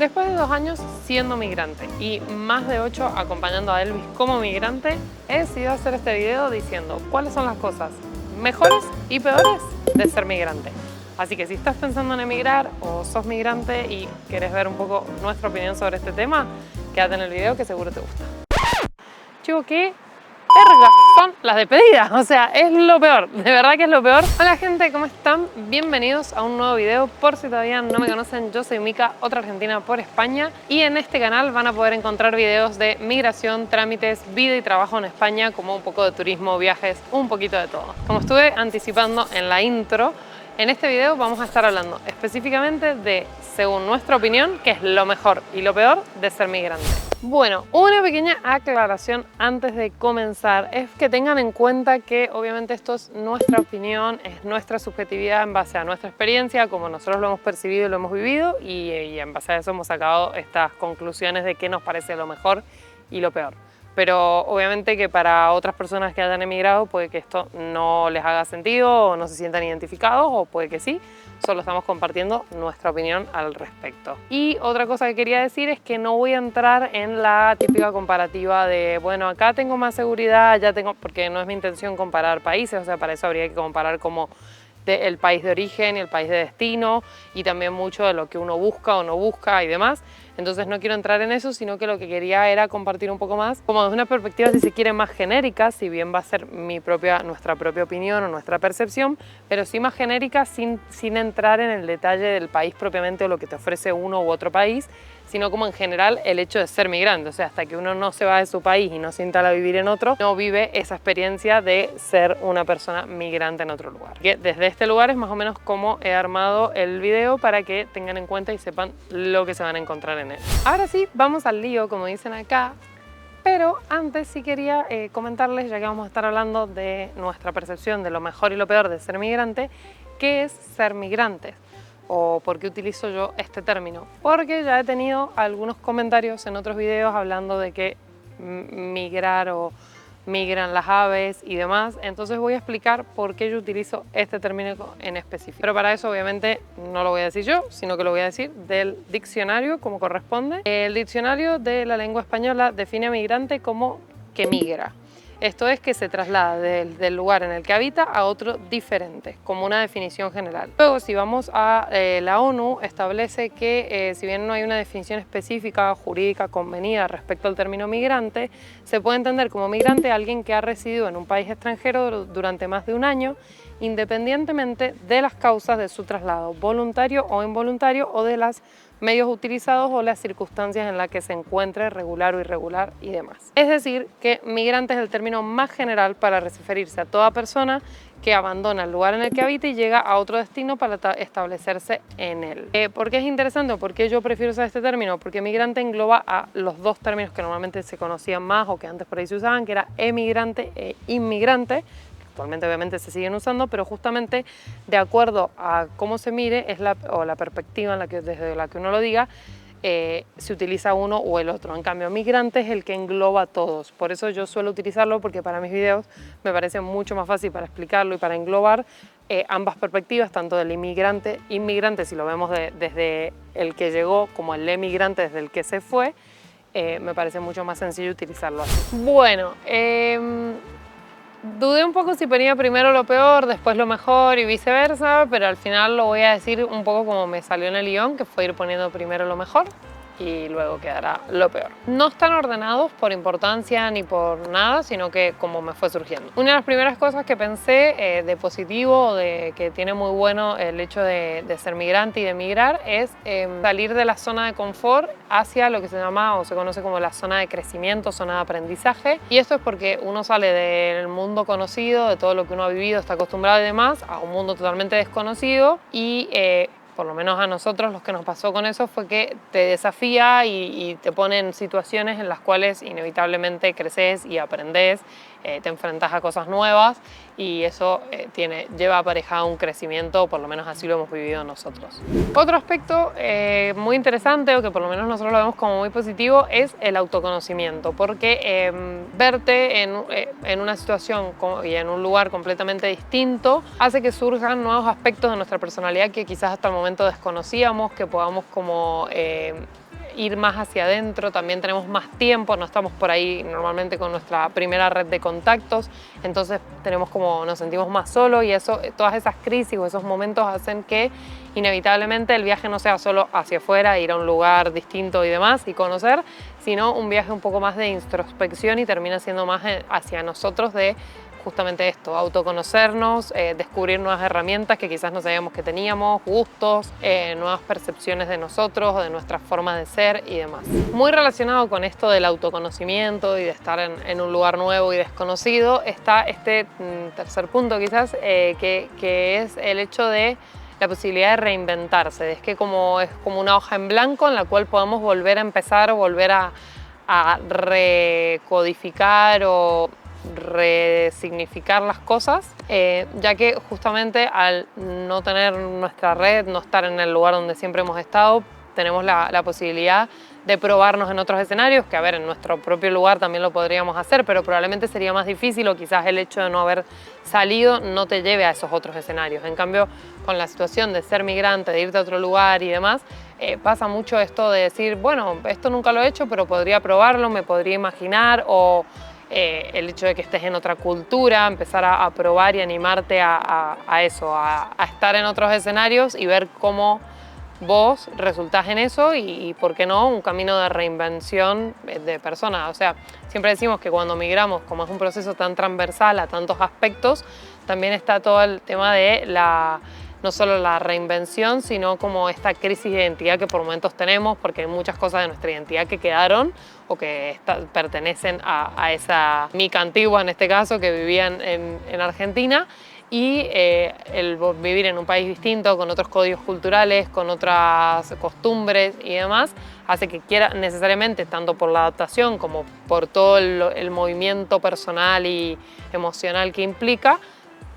Después de 2 años siendo migrante y más de 8 acompañando a Elvis como migrante, he decidido hacer este video diciendo cuáles son las cosas mejores y peores de ser migrante. Así que si estás pensando en emigrar o sos migrante y querés ver un poco nuestra opinión sobre este tema, quédate en el video que seguro te gusta. Chico, ¿qué verga son las despedidas? O sea, es lo peor, de verdad que es lo peor. Hola gente, ¿cómo están? Bienvenidos a un nuevo video. Por si todavía no me conocen, yo soy Mika, otra argentina por España, y en este canal van a poder encontrar videos de migración, trámites, vida y trabajo en España, como un poco de turismo, viajes, un poquito de todo. Como estuve anticipando en la intro, en este video vamos a estar hablando específicamente de, según nuestra opinión, qué es lo mejor y lo peor de ser migrante. Bueno, una pequeña aclaración antes de comenzar es que tengan en cuenta que obviamente esto es nuestra opinión, es nuestra subjetividad en base a nuestra experiencia, como nosotros lo hemos percibido y lo hemos vivido, y en base a eso hemos sacado estas conclusiones de qué nos parece lo mejor y lo peor. Pero obviamente que para otras personas que hayan emigrado puede que esto no les haga sentido o no se sientan identificados, o puede que sí. Solo estamos compartiendo nuestra opinión al respecto. Y otra cosa que quería decir es que no voy a entrar en la típica comparativa de, bueno, acá tengo más seguridad, allá tengo, porque no es mi intención comparar países, o sea, para eso habría que comparar como el país de origen y el país de destino, y también mucho de lo que uno busca o no busca y demás. Entonces no quiero entrar en eso, sino que lo que quería era compartir un poco más, como desde una perspectiva, si se quiere, más genérica, si bien va a ser nuestra propia opinión o nuestra percepción, pero sí más genérica, sin entrar en el detalle del país propiamente o lo que te ofrece uno u otro país, sino como en general el hecho de ser migrante. O sea, hasta que uno no se va de su país y no se instala a vivir en otro, no vive esa experiencia de ser una persona migrante en otro lugar. Que desde este lugar es más o menos como he armado el video para que tengan en cuenta y sepan lo que se van a encontrar en él. Ahora sí, vamos al lío, como dicen acá. Pero antes sí quería comentarles, ya que vamos a estar hablando de nuestra percepción de lo mejor y lo peor de ser migrante, ¿qué es ser migrante? ¿O por qué utilizo yo este término? Porque ya he tenido algunos comentarios en otros videos hablando de que migrar o migran las aves y demás. Entonces voy a explicar por qué yo utilizo este término en específico. Pero para eso obviamente no lo voy a decir yo, sino que lo voy a decir del diccionario como corresponde. El diccionario de la lengua española define a migrante como que migra. Esto es que se traslada del lugar en el que habita a otro diferente, como una definición general. Luego, si vamos a la ONU, establece que si bien no hay una definición específica jurídica convenida respecto al término migrante, se puede entender como migrante a alguien que ha residido en un país extranjero durante más de un año, independientemente de las causas de su traslado, voluntario o involuntario, o de los medios utilizados o las circunstancias en las que se encuentre, regular o irregular y demás. Es decir, que migrante es el término más general para referirse a toda persona que abandona el lugar en el que habita y llega a otro destino para establecerse en él. ¿Por qué es interesante o por qué yo prefiero usar este término? Porque migrante engloba a los dos términos que normalmente se conocían más o que antes por ahí se usaban, que era emigrante e inmigrante. Actualmente obviamente se siguen usando, pero justamente de acuerdo a cómo se mire o la perspectiva desde la que uno lo diga, se utiliza uno o el otro. En cambio, migrante es el que engloba a todos. Por eso yo suelo utilizarlo, porque para mis videos me parece mucho más fácil para explicarlo y para englobar ambas perspectivas, tanto del inmigrante, si lo vemos desde el que llegó, como el emigrante desde el que se fue. Me parece mucho más sencillo utilizarlo así. Bueno, dudé un poco si ponía primero lo peor, después lo mejor y viceversa, pero al final lo voy a decir un poco como me salió en el guión, que fue ir poniendo primero lo mejor y luego quedará lo peor. No están ordenados por importancia ni por nada, sino que como me fue surgiendo. Una de las primeras cosas que pensé de positivo, de que tiene muy bueno el hecho de ser migrante y de migrar, es salir de la zona de confort hacia lo que se llama o se conoce como la zona de crecimiento, zona de aprendizaje. Y esto es porque uno sale del mundo conocido, de todo lo que uno ha vivido, está acostumbrado y demás, a un mundo totalmente desconocido, y por lo menos a nosotros los que nos pasó con eso fue que te desafía y te pone en situaciones en las cuales inevitablemente creces y aprendes, te enfrentas a cosas nuevas, y eso lleva aparejado un crecimiento, por lo menos así lo hemos vivido nosotros. Otro aspecto muy interesante, o que por lo menos nosotros lo vemos como muy positivo, es el autoconocimiento, porque verte en una situación y en un lugar completamente distinto hace que surjan nuevos aspectos de nuestra personalidad que quizás hasta el momento desconocíamos, que podamos como ir más hacia adentro, también tenemos más tiempo, no estamos por ahí normalmente con nuestra primera red de contactos, entonces nos sentimos más solos y todas esas crisis o esos momentos hacen que inevitablemente el viaje no sea solo hacia afuera, ir a un lugar distinto y demás y conocer, sino un viaje un poco más de introspección y termina siendo más hacia nosotros de justamente esto, autoconocernos, descubrir nuevas herramientas que quizás no sabíamos que teníamos, gustos, nuevas percepciones de nosotros o de nuestras formas de ser y demás. Muy relacionado con esto del autoconocimiento y de estar en un lugar nuevo y desconocido está este tercer punto quizás, que es el hecho de la posibilidad de reinventarse. Es como una hoja en blanco en la cual podemos volver a empezar o volver a recodificar o resignificar las cosas, ya que justamente al no tener nuestra red, no estar en el lugar donde siempre hemos estado, tenemos la posibilidad de probarnos en otros escenarios, que a ver, en nuestro propio lugar también lo podríamos hacer, pero probablemente sería más difícil o quizás el hecho de no haber salido no te lleve a esos otros escenarios. En cambio, con la situación de ser migrante, de irte a otro lugar y demás, pasa mucho esto de decir, bueno, esto nunca lo he hecho, pero podría probarlo, me podría imaginar, o el hecho de que estés en otra cultura, empezar a probar y animarte a estar en otros escenarios y ver cómo vos resultás en eso y por qué no, un camino de reinvención de persona. O sea, siempre decimos que cuando migramos, como es un proceso tan transversal a tantos aspectos, también está todo el tema de no solo la reinvención, sino como esta crisis de identidad que por momentos tenemos, porque hay muchas cosas de nuestra identidad que quedaron o que pertenecen a esa mica antigua, en este caso, que vivían en Argentina, y el vivir en un país distinto, con otros códigos culturales, con otras costumbres y demás, hace que quiera necesariamente, tanto por la adaptación como por todo el movimiento personal y emocional que implica,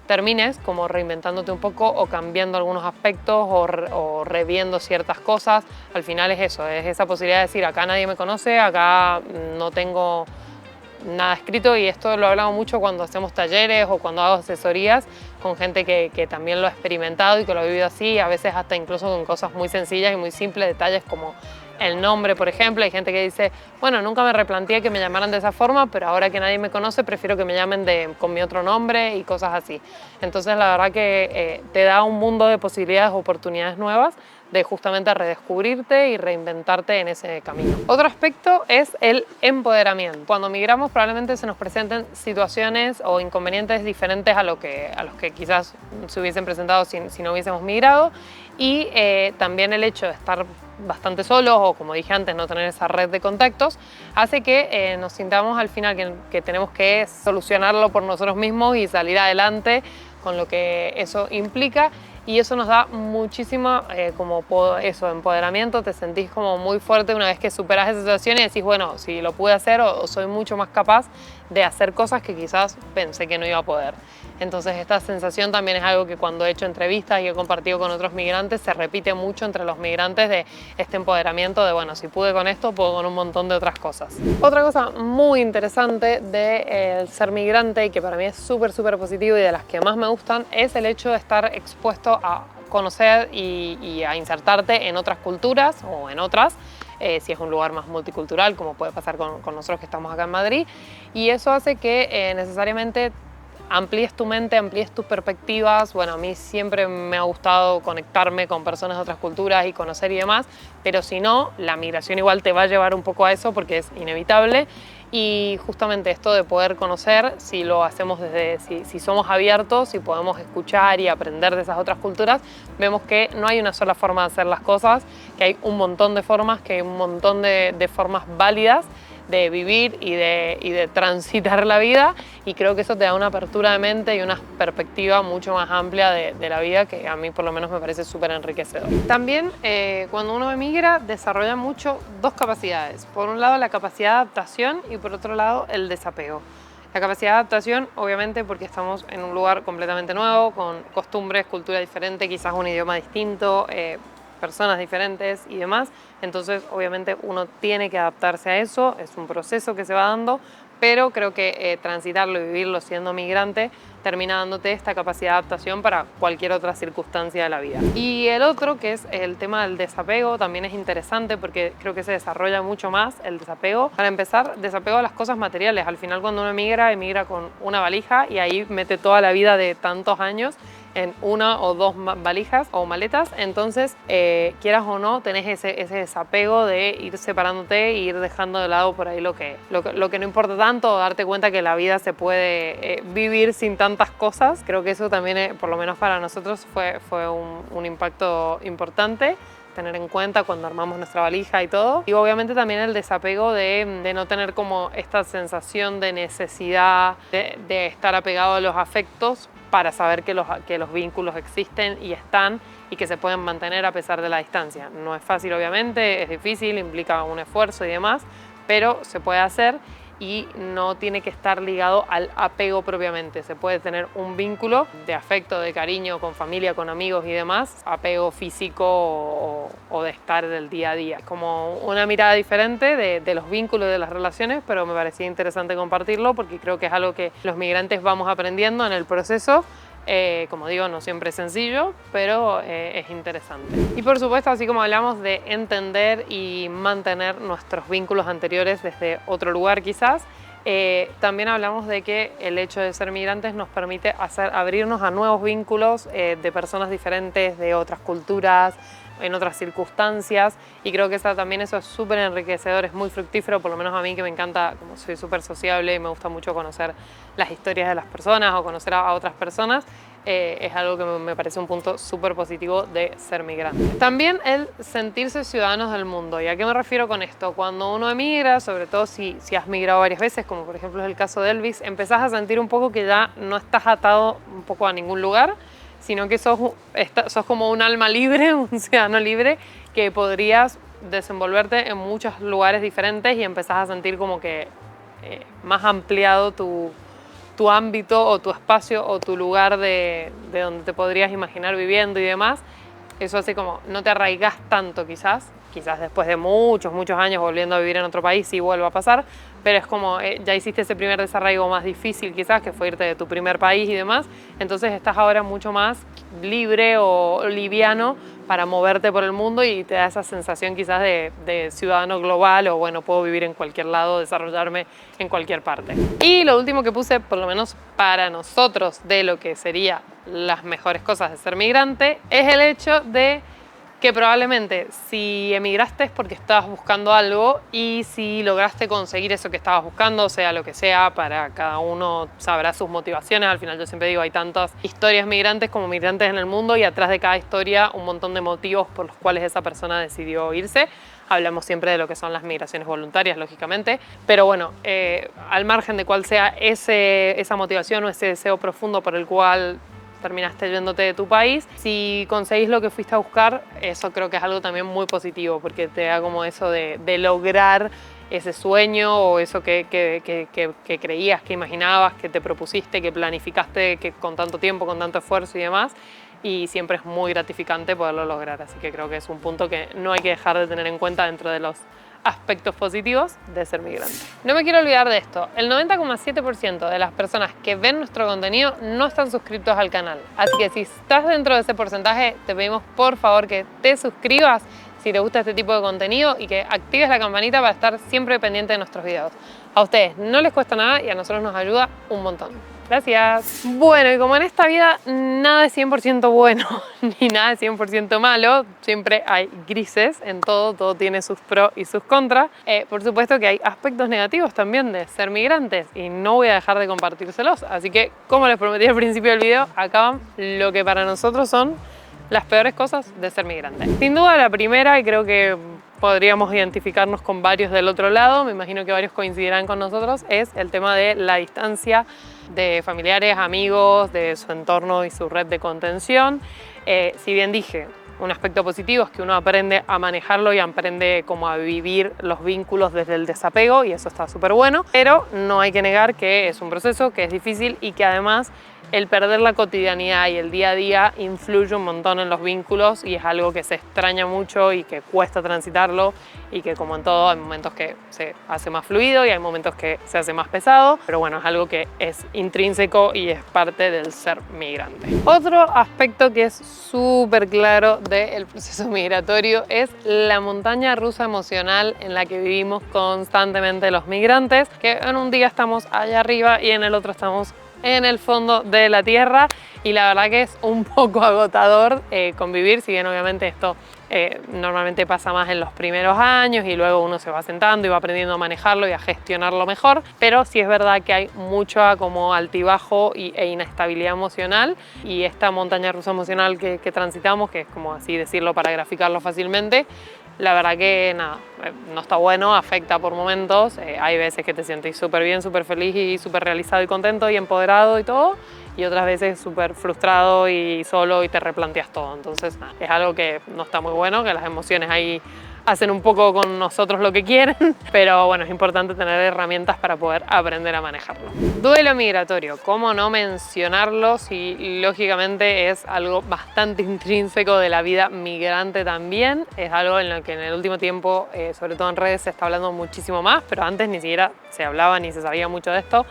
termines como reinventándote un poco o cambiando algunos aspectos o reviendo ciertas cosas. Al final es eso, es esa posibilidad de decir, acá nadie me conoce, acá no tengo nada escrito, y esto lo hablamos mucho cuando hacemos talleres o cuando hago asesorías con gente que también lo ha experimentado y que lo ha vivido así, a veces hasta incluso con cosas muy sencillas y muy simples, detalles como el nombre, por ejemplo. Hay gente que dice, bueno, nunca me replanteé que me llamaran de esa forma, pero ahora que nadie me conoce prefiero que me llamen con mi otro nombre y cosas así. Entonces la verdad que te da un mundo de posibilidades, oportunidades nuevas de justamente redescubrirte y reinventarte en ese camino. Otro aspecto es el empoderamiento. Cuando migramos probablemente se nos presenten situaciones o inconvenientes diferentes a los que quizás se hubiesen presentado si no hubiésemos migrado, y también el hecho de estar bastante solos o, como dije antes, no tener esa red de contactos hace que nos sintamos al final que tenemos que solucionarlo por nosotros mismos y salir adelante con lo que eso implica. Y eso nos da muchísimo empoderamiento, te sentís como muy fuerte una vez que superas esa situación y decís, bueno, si lo pude hacer o soy mucho más capaz de hacer cosas que quizás pensé que no iba a poder. Entonces esta sensación también es algo que cuando he hecho entrevistas y he compartido con otros migrantes se repite mucho entre los migrantes, de este empoderamiento de, bueno, si pude con esto, puedo con un montón de otras cosas. Otra cosa muy interesante de ser migrante y que para mí es súper positivo y de las que más me gustan es el hecho de estar expuesto a conocer y a insertarte en otras culturas o en otras, si es un lugar más multicultural, como puede pasar con nosotros que estamos acá en Madrid, y eso hace que necesariamente amplíes tu mente, amplíes tus perspectivas. Bueno, a mí siempre me ha gustado conectarme con personas de otras culturas y conocer y demás, pero si no, la migración igual te va a llevar un poco a eso porque es inevitable. Y justamente esto de poder conocer, si lo hacemos si somos abiertos y podemos escuchar y aprender de esas otras culturas, vemos que no hay una sola forma de hacer las cosas, que hay un montón de formas, que hay un montón de formas válidas de vivir y de transitar la vida, y creo que eso te da una apertura de mente y una perspectiva mucho más amplia de la vida, que a mí por lo menos me parece súper enriquecedor. También cuando uno emigra desarrolla mucho dos capacidades. Por un lado la capacidad de adaptación y por otro lado el desapego. La capacidad de adaptación obviamente porque estamos en un lugar completamente nuevo, con costumbres, cultura diferente, quizás un idioma distinto, personas diferentes y demás. Entonces, obviamente, uno tiene que adaptarse a eso, es un proceso que se va dando, pero creo que transitarlo y vivirlo siendo migrante termina dándote esta capacidad de adaptación para cualquier otra circunstancia de la vida. Y el otro, que es el tema del desapego, también es interesante porque creo que se desarrolla mucho más el desapego. Para empezar, desapego a las cosas materiales. Al final, cuando uno emigra con una valija y ahí mete toda la vida de tantos años en una o dos valijas o maletas, entonces quieras o no tenés ese desapego de ir separándote e ir dejando de lado por ahí lo que no importa tanto, o darte cuenta que la vida se puede vivir sin tantas cosas. Creo que eso también, por lo menos para nosotros, fue un impacto importante tener en cuenta cuando armamos nuestra valija y todo. Y obviamente también el desapego de no tener como esta sensación de necesidad de estar apegado a los afectos, para saber que los vínculos existen y están y que se pueden mantener a pesar de la distancia. No es fácil, obviamente, es difícil, implica un esfuerzo y demás, pero se puede hacer y no tiene que estar ligado al apego propiamente. Se puede tener un vínculo de afecto, de cariño con familia, con amigos y demás, apego físico o de estar del día a día. Es como una mirada diferente de los vínculos, de las relaciones, pero me parecía interesante compartirlo porque creo que es algo que los migrantes vamos aprendiendo en el proceso. Como digo, no siempre es sencillo, pero es interesante. Y por supuesto, así como hablamos de entender y mantener nuestros vínculos anteriores desde otro lugar quizás, también hablamos de que el hecho de ser migrantes nos permite abrirnos a nuevos vínculos de personas diferentes, de otras culturas, en otras circunstancias, y creo que también eso es súper enriquecedor, es muy fructífero, por lo menos a mí, que me encanta, como soy súper sociable y me gusta mucho conocer las historias de las personas o conocer a otras personas. Es algo que me parece un punto súper positivo de ser migrante. También el sentirse ciudadanos del mundo. ¿Y a qué me refiero con esto? Cuando uno emigra, sobre todo si has migrado varias veces, como por ejemplo es el caso de Elvis, empezás a sentir un poco que ya no estás atado un poco a ningún lugar, sino que sos como un alma libre, un ciudadano libre, que podrías desenvolverte en muchos lugares diferentes y empezás a sentir como que más ampliado tu ámbito o tu espacio o tu lugar de donde te podrías imaginar viviendo y demás. Eso hace como no te arraigas tanto quizás después de muchos años volviendo a vivir en otro país sí vuelva a pasar, pero es como ya hiciste ese primer desarraigo más difícil quizás, que fue irte de tu primer país y demás, entonces estás ahora mucho más libre o liviano para moverte por el mundo y te da esa sensación quizás de ciudadano global, o bueno, puedo vivir en cualquier lado, desarrollarme en cualquier parte. Y lo último que puse, por lo menos para nosotros, de lo que sería las mejores cosas de ser migrante, es el hecho de que probablemente si emigraste es porque estabas buscando algo, y si lograste conseguir eso que estabas buscando, sea lo que sea, para cada uno sabrá sus motivaciones. Al final yo siempre digo, hay tantas historias migrantes como migrantes en el mundo, y atrás de cada historia un montón de motivos por los cuales esa persona decidió irse. Hablamos siempre de lo que son las migraciones voluntarias, lógicamente, pero bueno, al margen de cuál sea esa motivación o ese deseo profundo por el cual terminaste yéndote de tu país, si conseguís lo que fuiste a buscar, eso creo que es algo también muy positivo, porque te da como eso de lograr ese sueño o eso que creías, que imaginabas, que te propusiste, que planificaste, que con tanto tiempo, con tanto esfuerzo y demás, y siempre es muy gratificante poderlo lograr. Así que creo que es un punto que no hay que dejar de tener en cuenta dentro de los aspectos positivos de ser migrante. No me quiero olvidar de esto, el 90,7% de las personas que ven nuestro contenido no están suscritos al canal, así que si estás dentro de ese porcentaje, te pedimos por favor que te suscribas si te gusta este tipo de contenido y que actives la campanita para estar siempre pendiente de nuestros videos. A ustedes no les cuesta nada y a nosotros nos ayuda un montón. Gracias. Bueno, y como en esta vida nada es 100% bueno ni nada es 100% malo, siempre hay grises en todo tiene sus pros y sus contras. Por supuesto que hay aspectos negativos también de ser migrantes y no voy a dejar de compartírselos. Así que, como les prometí al principio del video, acá van lo que para nosotros son las peores cosas de ser migrante. Sin duda la primera, y creo que podríamos identificarnos con varios del otro lado, me imagino que varios coincidirán con nosotros, es el tema de la distancia de familiares, amigos, de su entorno y su red de contención. Si bien dije, un aspecto positivo es que uno aprende a manejarlo y aprende como a vivir los vínculos desde el desapego, y eso está súper bueno, pero no hay que negar que es un proceso, que es difícil y que además el perder la cotidianidad y el día a día influye un montón en los vínculos y es algo que se extraña mucho y que cuesta transitarlo y que, como en todo, hay momentos que se hace más fluido y hay momentos que se hace más pesado, pero bueno, es algo que es intrínseco y es parte del ser migrante. Otro aspecto que es súper claro del proceso migratorio es la montaña rusa emocional en la que vivimos constantemente los migrantes, que en un día estamos allá arriba y en el otro estamos en el fondo de la tierra, y la verdad que es un poco agotador convivir, si bien obviamente esto normalmente pasa más en los primeros años y luego uno se va sentando y va aprendiendo a manejarlo y a gestionarlo mejor, pero sí es verdad que hay mucho como altibajo e inestabilidad emocional, y esta montaña rusa emocional que transitamos, que es como así decirlo para graficarlo fácilmente, la verdad que nada, no está bueno, afecta por momentos. Hay veces que te sientes súper bien, súper feliz y súper realizado y contento y empoderado y todo, y otras veces súper frustrado y solo y te replanteas todo. Entonces nada, es algo que no está muy bueno, que las emociones ahí hacen un poco con nosotros lo que quieren, pero bueno, es importante tener herramientas para poder aprender a manejarlo. Duelo migratorio, ¿cómo no mencionarlo si lógicamente es algo bastante intrínseco de la vida migrante también? Es algo en lo que en el último tiempo, sobre todo en redes, se está hablando muchísimo más, pero antes ni siquiera se hablaba ni se sabía mucho de esto.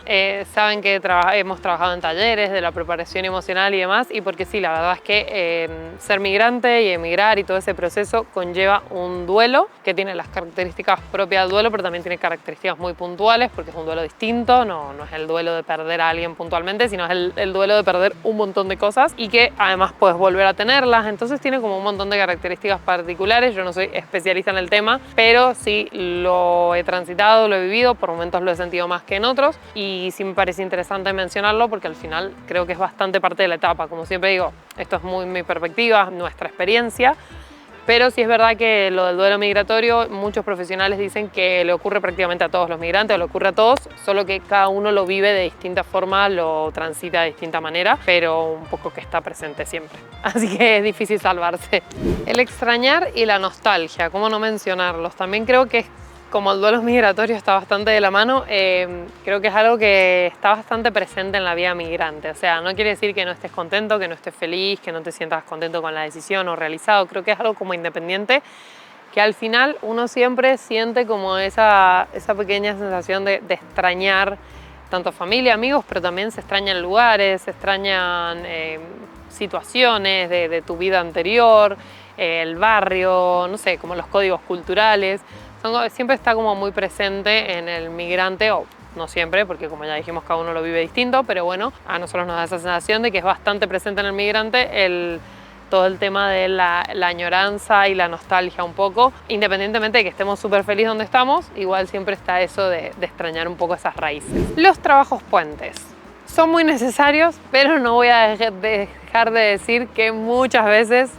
Saben que hemos trabajado en talleres de la preparación emocional y demás, y porque sí, la verdad es que ser migrante y emigrar y todo ese proceso conlleva un duelo que tiene las características propias del duelo, pero también tiene características muy puntuales porque es un duelo distinto, no es el duelo de perder a alguien puntualmente, sino es el duelo de perder un montón de cosas y que además puedes volver a tenerlas, entonces tiene como un montón de características particulares. Yo no soy especialista en el tema, pero sí lo he transitado, lo he vivido, por momentos lo he sentido más que en otros, y sí me parece interesante mencionarlo porque al final creo que es bastante parte de la etapa. Como siempre digo, esto es muy mi perspectiva, nuestra experiencia, pero sí es verdad que lo del duelo migratorio, muchos profesionales dicen que le ocurre prácticamente a todos los migrantes, o le ocurre a todos, solo que cada uno lo vive de distinta forma, lo transita de distinta manera, pero un poco que está presente siempre. Así que es difícil salvarse. El extrañar y la nostalgia, ¿cómo no mencionarlos? También creo que como el duelo migratorio está bastante de la mano, creo que es algo que está bastante presente en la vida migrante. O sea, no quiere decir que no estés contento, que no estés feliz, que no te sientas contento con la decisión o realizado. Creo que es algo como independiente, que al final uno siempre siente como esa pequeña sensación de extrañar tanto familia, amigos, pero también se extrañan lugares, se extrañan situaciones de tu vida anterior, el barrio, no sé, como los códigos culturales. Siempre está como muy presente en el migrante, o no siempre, porque como ya dijimos, cada uno lo vive distinto, pero bueno, a nosotros nos da esa sensación de que es bastante presente en el migrante todo el tema de la añoranza y la nostalgia un poco. Independientemente de que estemos súper felices donde estamos, igual siempre está eso de extrañar un poco esas raíces. Los trabajos puentes son muy necesarios, pero no voy a dejar de decir que muchas veces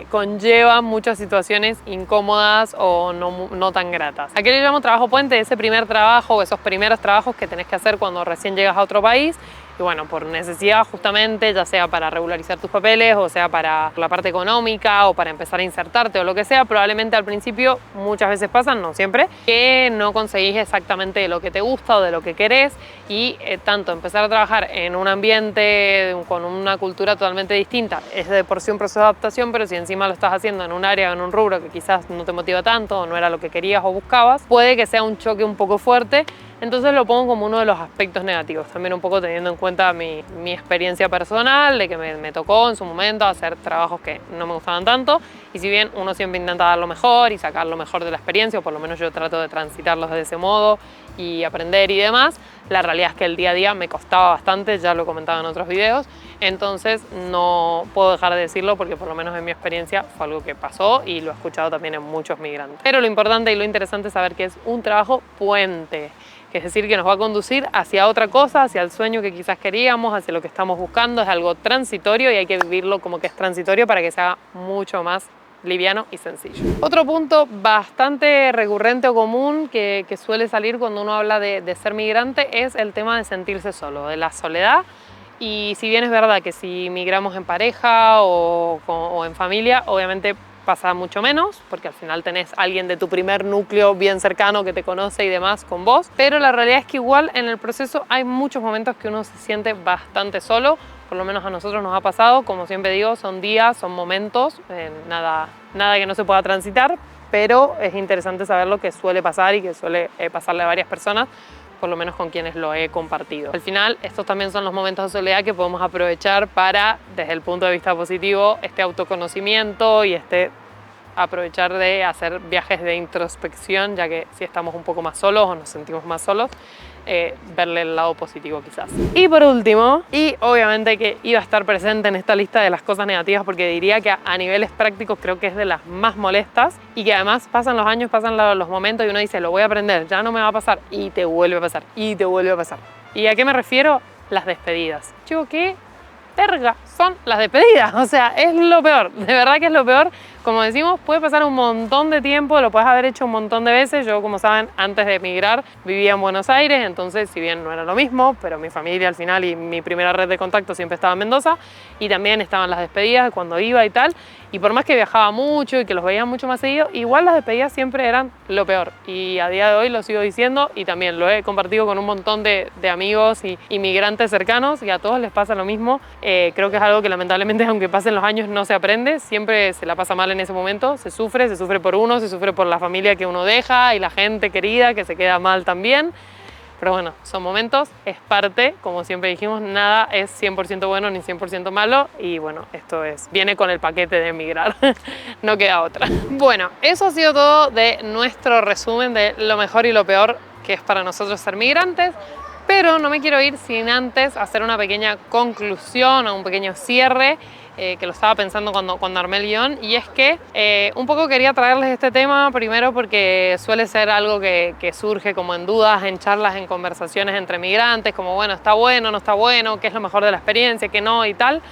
conlleva muchas situaciones incómodas o no tan gratas. ¿A qué le llamo trabajo puente? Ese primer trabajo o esos primeros trabajos que tenés que hacer cuando recién llegas a otro país, y bueno, por necesidad justamente, ya sea para regularizar tus papeles, o sea para la parte económica, o para empezar a insertarte o lo que sea. Probablemente al principio, muchas veces pasan, no siempre, que no conseguís exactamente lo que te gusta o de lo que querés, y tanto empezar a trabajar en un ambiente con una cultura totalmente distinta es de por sí un proceso de adaptación, pero si encima lo estás haciendo en un área, en un rubro que quizás no te motiva tanto o no era lo que querías o buscabas, puede que sea un choque un poco fuerte. Entonces lo pongo como uno de los aspectos negativos, también un poco teniendo en cuenta mi experiencia personal, de que me tocó en su momento hacer trabajos que no me gustaban tanto, y si bien uno siempre intenta dar lo mejor y sacar lo mejor de la experiencia, o por lo menos yo trato de transitarlos de ese modo y aprender y demás, la realidad es que el día a día me costaba bastante, ya lo he comentado en otros videos, entonces no puedo dejar de decirlo porque por lo menos en mi experiencia fue algo que pasó y lo he escuchado también en muchos migrantes. Pero lo importante y lo interesante es saber que es un trabajo puente, que es decir, que nos va a conducir hacia otra cosa, hacia el sueño que quizás queríamos, hacia lo que estamos buscando. Es algo transitorio y hay que vivirlo como que es transitorio para que sea mucho más liviano y sencillo. Otro punto bastante recurrente o común que suele salir cuando uno habla de ser migrante es el tema de sentirse solo, de la soledad. Y si bien es verdad que si migramos en pareja o en familia, obviamente pasa mucho menos, porque al final tenés a alguien de tu primer núcleo bien cercano que te conoce y demás con vos, pero la realidad es que igual en el proceso hay muchos momentos que uno se siente bastante solo, por lo menos a nosotros nos ha pasado, como siempre digo, son días, son momentos, nada que no se pueda transitar, pero es interesante saber lo que suele pasar y que suele pasarle a varias personas, por lo menos con quienes lo he compartido. Al final, estos también son los momentos de soledad que podemos aprovechar para, desde el punto de vista positivo, este autoconocimiento y aprovechar de hacer viajes de introspección, ya que si estamos un poco más solos o nos sentimos más solos, verle el lado positivo quizás. Y por último, y obviamente que iba a estar presente en esta lista de las cosas negativas porque diría que a niveles prácticos creo que es de las más molestas y que además pasan los años, pasan los momentos y uno dice lo voy a aprender, ya no me va a pasar y te vuelve a pasar y te vuelve a pasar. ¿Y a qué me refiero? Las despedidas. Chico, ¿qué verga son las despedidas? O sea, es lo peor, de verdad que es lo peor. Como decimos, puede pasar un montón de tiempo, lo puedes haber hecho un montón de veces. Yo, como saben, antes de emigrar vivía en Buenos Aires, entonces si bien no era lo mismo, pero mi familia al final y mi primera red de contacto siempre estaba en Mendoza y también estaban las despedidas cuando iba y tal. Y por más que viajaba mucho y que los veía mucho más seguido, igual las despedidas siempre eran lo peor. Y a día de hoy lo sigo diciendo y también lo he compartido con un montón de amigos y inmigrantes cercanos y a todos les pasa lo mismo. Creo que es algo que lamentablemente, aunque pasen los años, no se aprende. Siempre se la pasa mal en ese momento, se sufre por uno, se sufre por la familia que uno deja y la gente querida que se queda mal también. Pero bueno, son momentos, es parte, como siempre dijimos, nada es 100% bueno ni 100% malo y bueno, viene con el paquete de emigrar, no queda otra. Bueno, eso ha sido todo de nuestro resumen de lo mejor y lo peor que es para nosotros ser migrantes, pero no me quiero ir sin antes hacer una pequeña conclusión o un pequeño cierre que lo estaba pensando cuando armé el guión, y es que un poco quería traerles este tema primero porque suele ser algo que surge como en dudas, en charlas, en conversaciones entre migrantes, como bueno, está bueno, no está bueno, qué es lo mejor de la experiencia, qué no y tal,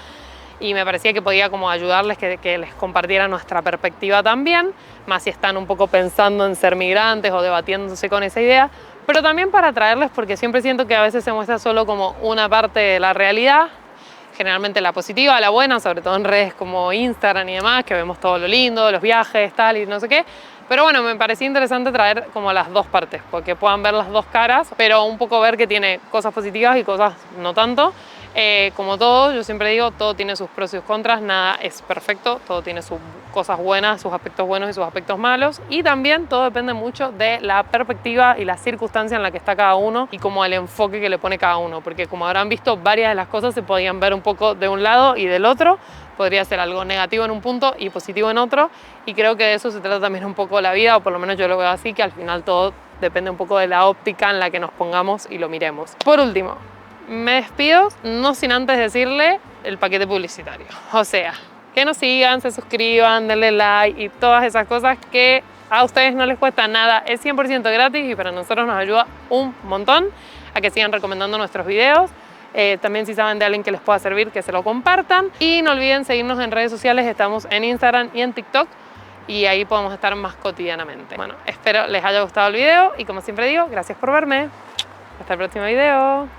y me parecía que podía como ayudarles, que les compartiera nuestra perspectiva también, más si están un poco pensando en ser migrantes o debatiéndose con esa idea, pero también para traerles porque siempre siento que a veces se muestra solo como una parte de la realidad, generalmente la positiva, la buena, sobre todo en redes como Instagram y demás, que vemos todo lo lindo, los viajes, tal y no sé qué. Pero bueno, me parecía interesante traer como las dos partes, porque puedan ver las dos caras, pero un poco ver que tiene cosas positivas y cosas no tanto. Como todo, yo siempre digo, todo tiene sus pros y sus contras, nada es perfecto, todo tiene sus cosas buenas, sus aspectos buenos y sus aspectos malos, y también todo depende mucho de la perspectiva y la circunstancia en la que está cada uno y como el enfoque que le pone cada uno, porque como habrán visto, varias de las cosas se podían ver un poco de un lado y del otro, podría ser algo negativo en un punto y positivo en otro, y creo que de eso se trata también un poco la vida, o por lo menos yo lo veo así, que al final todo depende un poco de la óptica en la que nos pongamos y lo miremos. Por último, me despido, no sin antes decirle el paquete publicitario. O sea, que nos sigan, se suscriban, denle like y todas esas cosas que a ustedes no les cuesta nada. Es 100% gratis y para nosotros nos ayuda un montón a que sigan recomendando nuestros videos. También si saben de alguien que les pueda servir, que se lo compartan. Y no olviden seguirnos en redes sociales, estamos en Instagram y en TikTok. Y ahí podemos estar más cotidianamente. Bueno, espero les haya gustado el video y como siempre digo, gracias por verme. Hasta el próximo video.